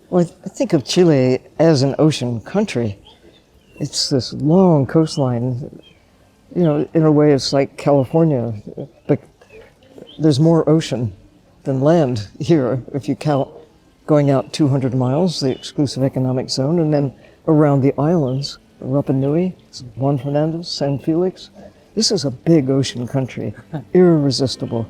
Well, I think of Chile as an ocean country. It's this long coastline. You know, in a way it's like California, but there's more ocean than land here if you count going out 200 miles, the exclusive economic zone, and then around the islands, Rapa Nui, Juan Fernandez, San Felix. This is a big ocean country, irresistible.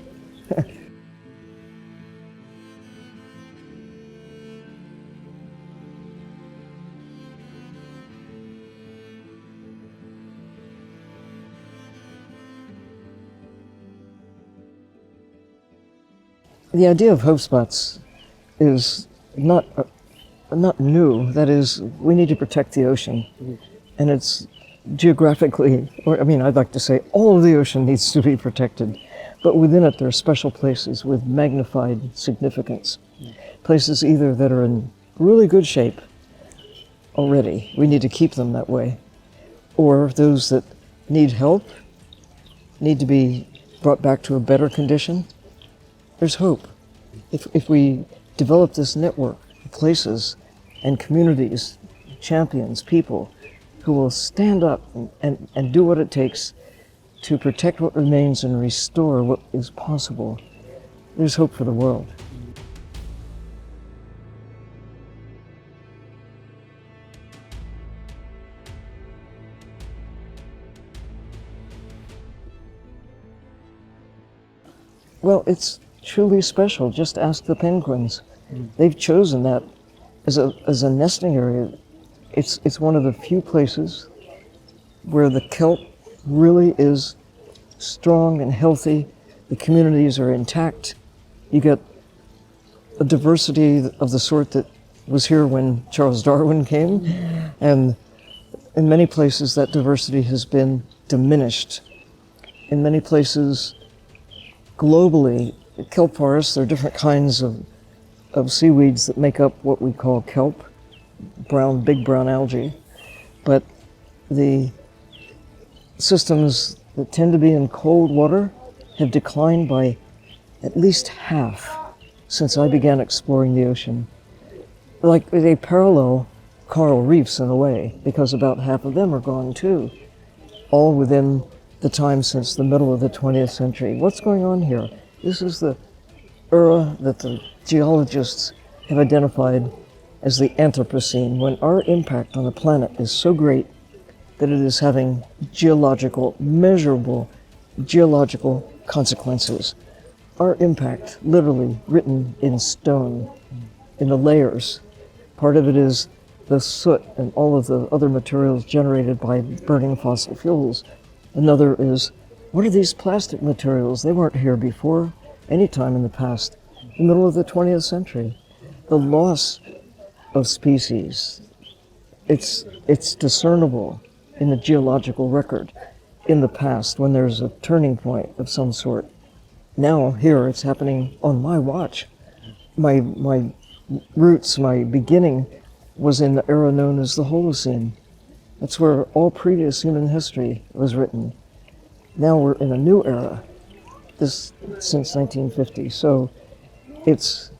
The idea of hope spots is not new. That is, we need to protect the ocean. And it's geographically, I'd like to say all of the ocean needs to be protected. But within it, there are special places with magnified significance. Places either that are in really good shape already, we need to keep them that way, or those that need help, need to be brought back to a better condition. There's hope. If we develop this network of places and communities, champions, people who will stand up and do what it takes to protect what remains and restore what is possible, there's hope for the world. Well, it's truly special. Just ask the penguins. They've chosen that as a nesting area. It's one of the few places where the kelp really is strong and healthy. The communities are intact. You get a diversity of the sort that was here when Charles Darwin came, and in many places that diversity has been diminished. In many places globally, kelp forests, there are different kinds of seaweeds that make up what we call kelp, big brown algae. But the systems that tend to be in cold water have declined by at least half since I began exploring the ocean. Like they parallel coral reefs in a way, because about half of them are gone too, all within the time since the middle of the 20th century. What's going on here? This is the era that the geologists have identified as the Anthropocene, when our impact on the planet is so great that it is having measurable geological consequences. Our impact, literally written in stone, in the layers. Part of it is the soot and all of the other materials generated by burning fossil fuels. Another is, what are these plastic materials? They weren't here before, any time in the past, the middle of the 20th century. The loss of species, it's discernible in the geological record in the past when there's a turning point of some sort. Now here it's happening on my watch. My roots, my beginning was in the era known as the Holocene. That's where all previous human history was written. Now we're in a new era, this since 1950. So it's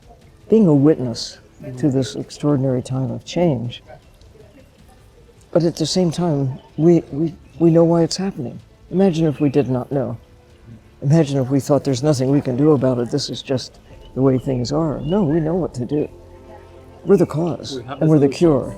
being a witness to this extraordinary time of change. But at the same time, we know why it's happening. Imagine if we did not know. Imagine if we thought there's nothing we can do about it, this is just the way things are. No, we know what to do. We're the cause, and we're the cure.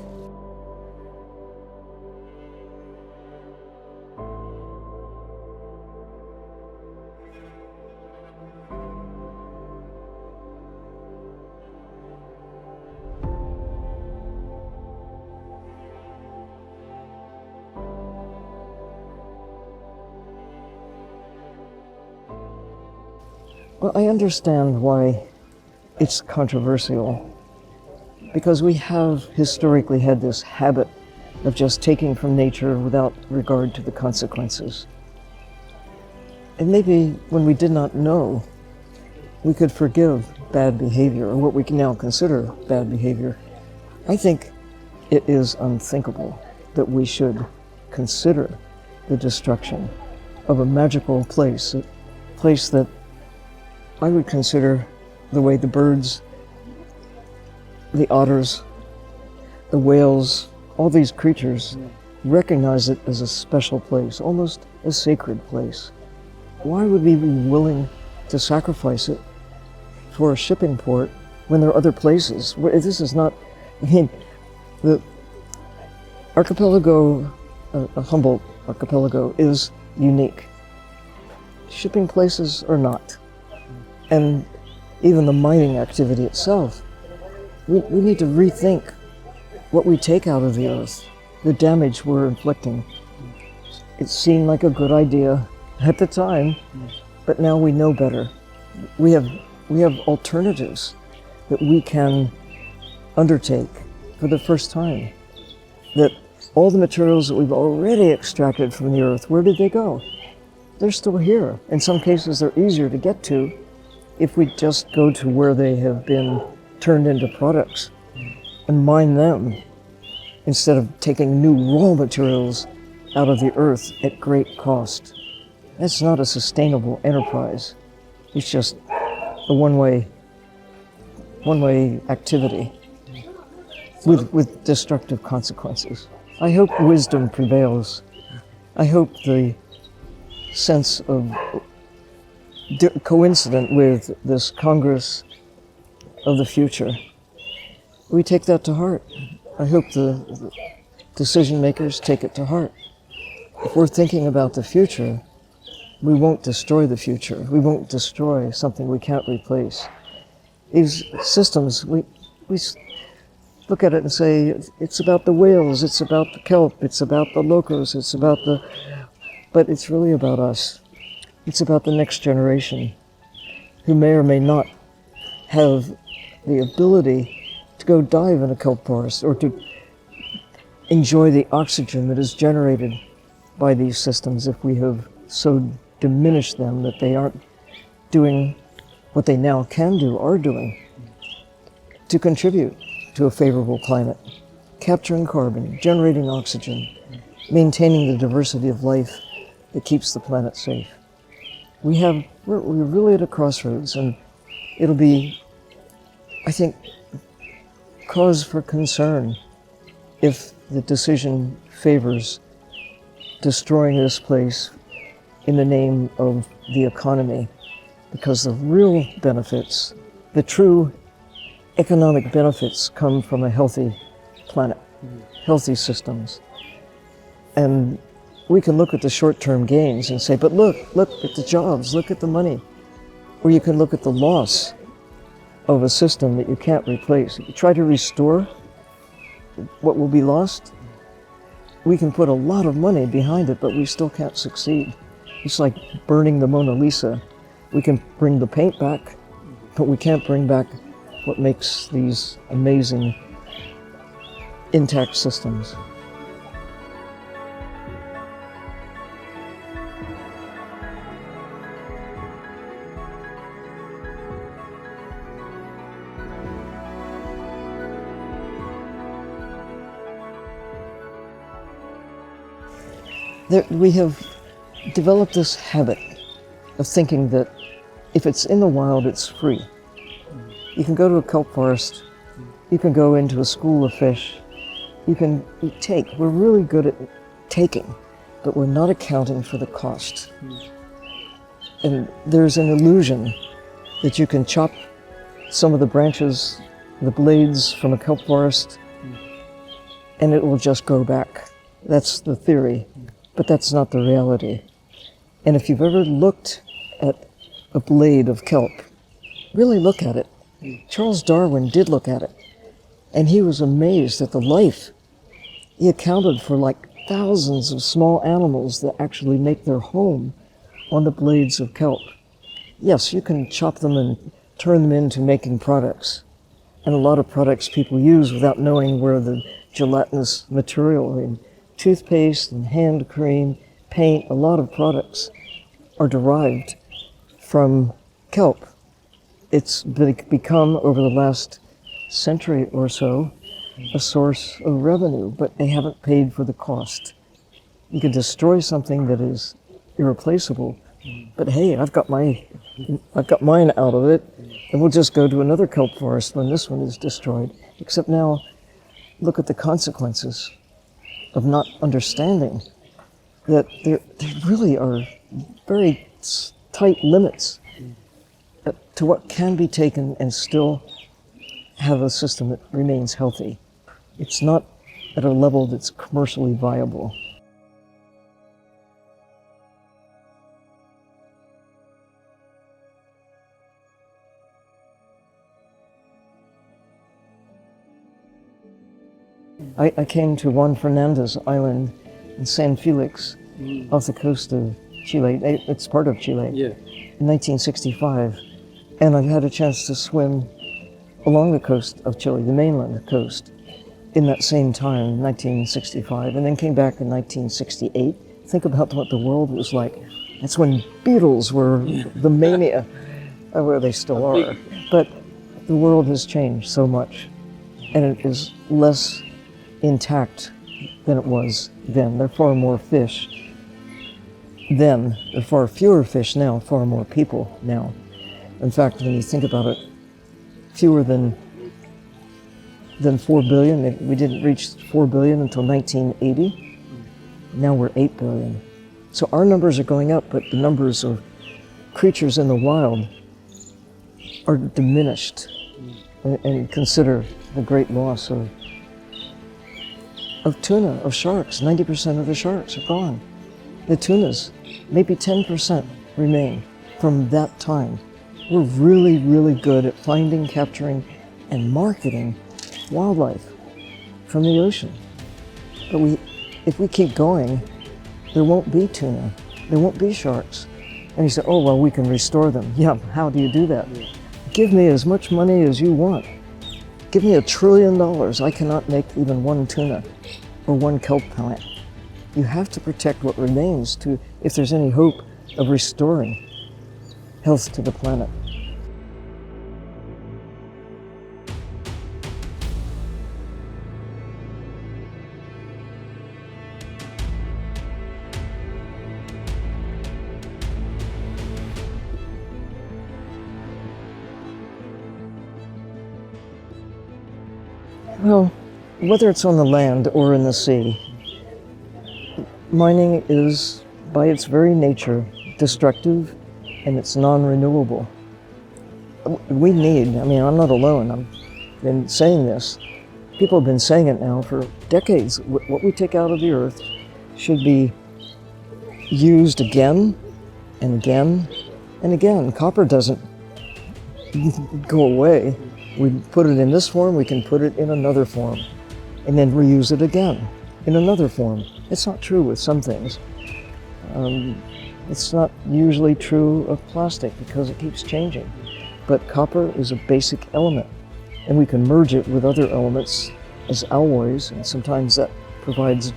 Well, I understand why it's controversial, because we have historically had this habit of just taking from nature without regard to the consequences. And maybe when we did not know, we could forgive bad behavior, or what we can now consider bad behavior. I think it is unthinkable that we should consider the destruction of a magical place, a place that I would consider the way the birds, the otters the whales, all these creatures recognize it as a special place, almost a sacred place. Why would we be willing to sacrifice it for a shipping port when there are other places? This is not, the archipelago, a Humboldt archipelago, is unique. Shipping places are not. And even the mining activity itself, we need to rethink what we take out of the earth, the damage we're inflicting. It seemed like a good idea at the time, but now we know better. We have alternatives that we can undertake for the first time. That all the materials that we've already extracted from the earth, where did they go? They're still here. In some cases, they're easier to get to if we just go to where they have been turned into products and mine them instead of taking new raw materials out of the earth at great cost. That's not a sustainable enterprise. It's just a one-way activity with destructive consequences. I hope wisdom prevails. I hope the sense of coincident with this Congress of the future, we take that to heart. I hope the decision makers take it to heart. If we're thinking about the future, we won't destroy the future. We won't destroy something we can't replace. These systems, we look at it and say, it's about the whales, it's about the kelp, it's about the locos, but it's really about us. It's about the next generation who may or may not have the ability to go dive in a kelp forest or to enjoy the oxygen that is generated by these systems if we have so diminished them that they aren't doing what they now can do, are doing, to contribute to a favorable climate, capturing carbon, generating oxygen, maintaining the diversity of life that keeps the planet safe. We're really at a crossroads, and it'll be, I think, cause for concern if the decision favors destroying this place in the name of the economy, because the real benefits, the true economic benefits, come from a healthy planet, healthy systems. And we can look at the short-term gains and say, but look at the jobs, look at the money. Or you can look at the loss of a system that you can't replace. If you try to restore what will be lost, we can put a lot of money behind it, but we still can't succeed. It's like burning the Mona Lisa. We can bring the paint back, but we can't bring back what makes these amazing intact systems. We have developed this habit of thinking that if it's in the wild, it's free. You can go to a kelp forest, you can go into a school of fish, you take. We're really good at taking, but we're not accounting for the cost. And there's an illusion that you can chop some of the branches, the blades from a kelp forest, and it will just grow back. That's the theory. But that's not the reality. And if you've ever looked at a blade of kelp, really look at it. Charles Darwin did look at it, and he was amazed at the life. He accounted for like thousands of small animals that actually make their home on the blades of kelp. Yes, you can chop them and turn them into making products. And a lot of products people use without knowing where the gelatinous material in toothpaste and hand cream, paint, a lot of products are derived from kelp. It's become, over the last century or so, a source of revenue, but they haven't paid for the cost. You can destroy something that is irreplaceable, but hey, I've got mine out of it, and we'll just go to another kelp forest when this one is destroyed. Except now, look at the consequences of not understanding that there really are very tight limits to what can be taken and still have a system that remains healthy. It's not at a level that's commercially viable. I came to Juan Fernandez Island in San Felix, off the coast of Chile. It's part of Chile. Yeah. In 1965, and I had a chance to swim along the coast of Chile, the mainland coast, in that same time, 1965, and then came back in 1968. Think about what the world was like. That's when beetles were the mania, where they still are. But the world has changed so much, and it is less intact than it was then. There are far more fish then. There are far fewer fish now, far more people now. In fact, when you think about it, fewer than 4 billion. We didn't reach 4 billion until 1980. Now we're 8 billion. So our numbers are going up, but the numbers of creatures in the wild are diminished. And consider the great loss of tuna, of sharks. 90% of the sharks are gone. The tunas, maybe 10% remain from that time. We're really, really good at finding, capturing, and marketing wildlife from the ocean. But if we keep going, there won't be tuna, there won't be sharks. And you say, oh, well, we can restore them. Yeah, how do you do that? Give me as much money as you want. Give me $1 trillion. I cannot make even one tuna or one kelp plant. You have to protect what remains if there's any hope of restoring health to the planet. Well, whether it's on the land or in the sea, mining is, by its very nature, destructive and it's non-renewable. We need, I'm not alone, I've been saying this. People have been saying it now for decades. What we take out of the earth should be used again and again and again. Copper doesn't go away. We put it in this form, we can put it in another form, and then reuse it again in another form. It's not true with some things. It's not usually true of plastic because it keeps changing. But copper is a basic element, and we can merge it with other elements as alloys, and sometimes that provides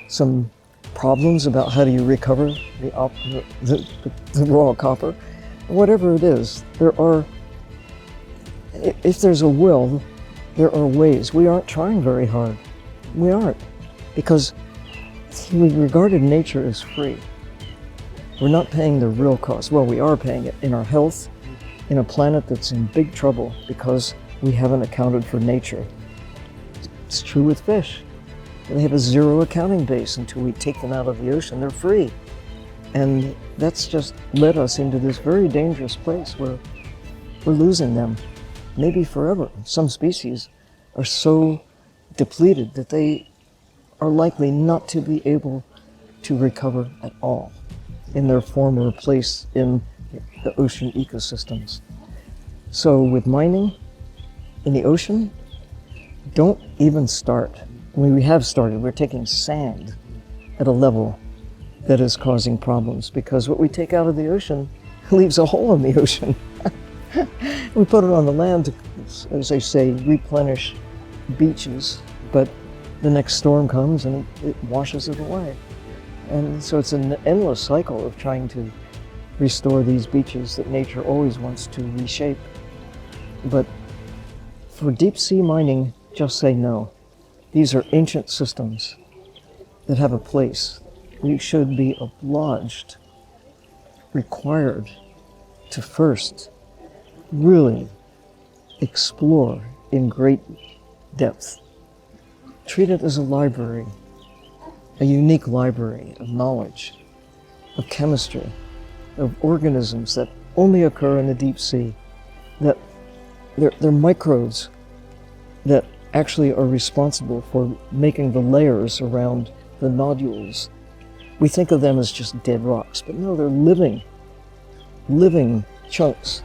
some problems about how do you recover the raw copper. Whatever it is, if there's a will, there are ways. We aren't trying very hard. We aren't, because we regarded nature as free. We're not paying the real cost. Well, we are paying it in our health, in a planet that's in big trouble because we haven't accounted for nature. It's true with fish. They have a zero accounting base until we take them out of the ocean. They're free. And that's just led us into this very dangerous place where we're losing them, maybe forever. Some species are so depleted that they are likely not to be able to recover at all in their former place in the ocean ecosystems. So with mining in the ocean, don't even start. We have started. We're taking sand at a level that is causing problems because what we take out of the ocean leaves a hole in the ocean. We put it on the land to, as they say, replenish beaches, but the next storm comes and it washes it away. And so it's an endless cycle of trying to restore these beaches that nature always wants to reshape. But for deep sea mining, just say no. These are ancient systems that have a place. We should be obliged, required to first really explore in great depth treat it as a library, a unique library of knowledge, of chemistry, of organisms that only occur in the deep sea, that they're microbes that actually are responsible for making the layers around the nodules. We think of them as just dead rocks, but no, they're living chunks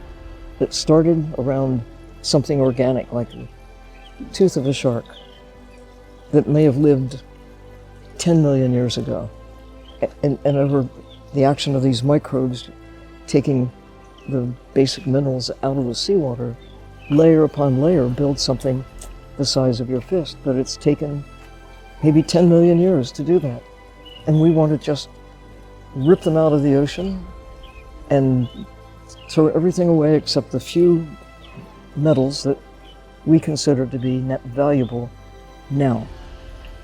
that started around something organic, like the tooth of a shark, that may have lived 10 million years ago. And over the action of these microbes taking the basic minerals out of the seawater, layer upon layer build something the size of your fist. But it's taken maybe 10 million years to do that. And we want to just rip them out of the ocean and throw everything away except the few metals that we consider to be net valuable now.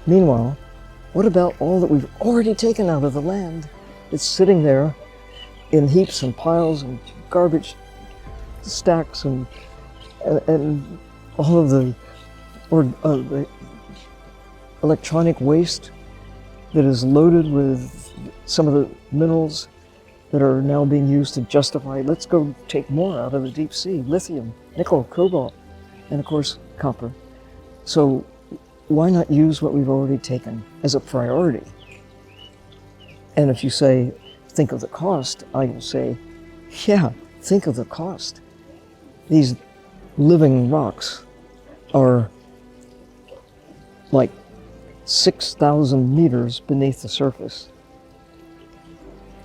Meanwhile, what about all that we've already taken out of the land? It's sitting there in heaps and piles and garbage stacks and all of the electronic waste that is loaded with some of the minerals that are now being used to justify, let's go take more out of the deep sea, lithium, nickel, cobalt, and of course, copper. So why not use what we've already taken as a priority? And if you say, think of the cost, I will say, yeah, think of the cost. These living rocks are like 6,000 meters beneath the surface.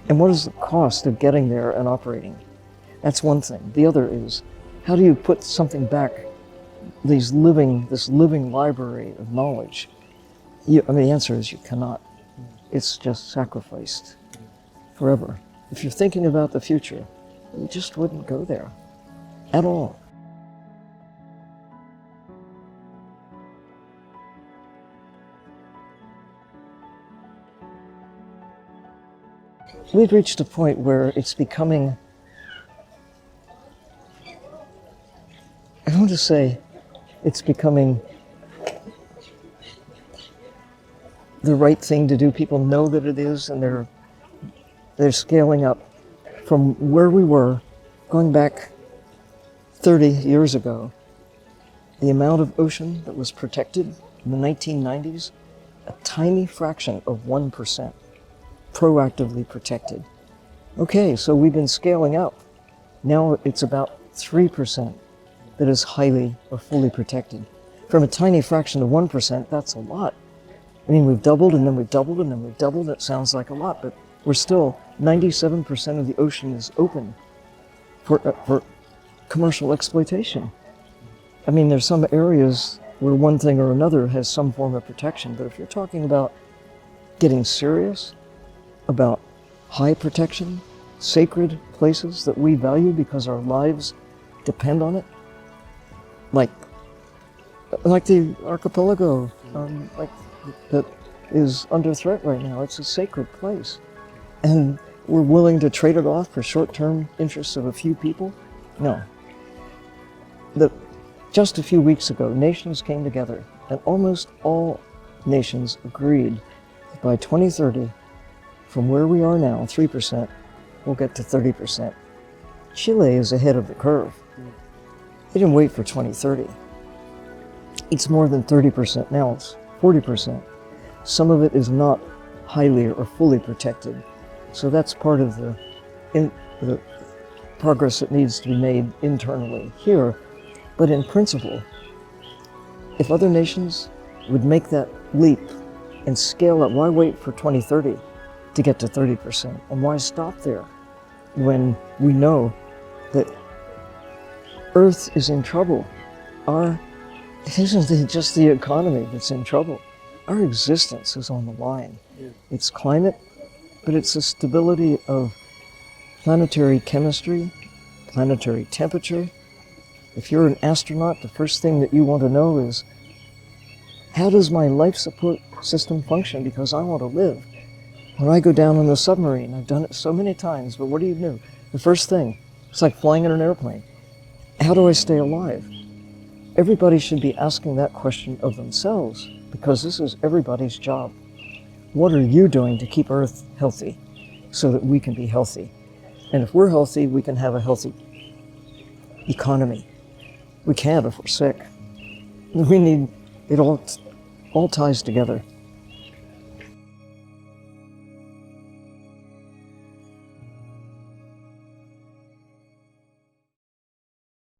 And what is the cost of getting there and operating? That's one thing. The other is, how do you put something back, this living library of knowledge? The answer is you cannot. It's just sacrificed forever. If you're thinking about the future, you just wouldn't go there at all. We've reached a point where it's becoming, I want to say, it's becoming the right thing to do. People know that it is, and they're scaling up from where we were, going back 30 years ago. The amount of ocean that was protected in the 1990s, a tiny fraction of 1%. Proactively protected. Okay, so we've been scaling up. Now it's about 3% that is highly or fully protected. From a tiny fraction of 1%, that's a lot. I mean, we've doubled and then we've doubled and then we've doubled. It sounds like a lot, but we're still 97% of the ocean is open for commercial exploitation. I mean, there's some areas where one thing or another has some form of protection, but if you're talking about getting serious, about high protection, sacred places that we value because our lives depend on it, like the archipelago, that is under threat right now. It's a sacred place, and we're willing to trade it off for short-term interests of a few people? No. Just a few weeks ago, nations came together, and almost all nations agreed that by 2030, from where we are now, 3%, we'll get to 30%. Chile is ahead of the curve. They didn't wait for 2030. It's more than 30% now, it's 40%. Some of it is not highly or fully protected. So that's part of the progress that needs to be made internally here. But in principle, if other nations would make that leap and scale up, why wait for 2030? To get to 30%. And why stop there when we know that Earth is in trouble? It isn't just the economy that's in trouble. Our existence is on the line. It's climate, but it's the stability of planetary chemistry, planetary temperature. If you're an astronaut, the first thing that you want to know is, how does my life support system function? Because I want to live. When I go down on the submarine, I've done it so many times, but what do you do? The first thing, it's like flying in an airplane. How do I stay alive? Everybody should be asking that question of themselves because this is everybody's job. What are you doing to keep Earth healthy so that we can be healthy? And if we're healthy, we can have a healthy economy. We can't if we're sick. We need, it all ties together.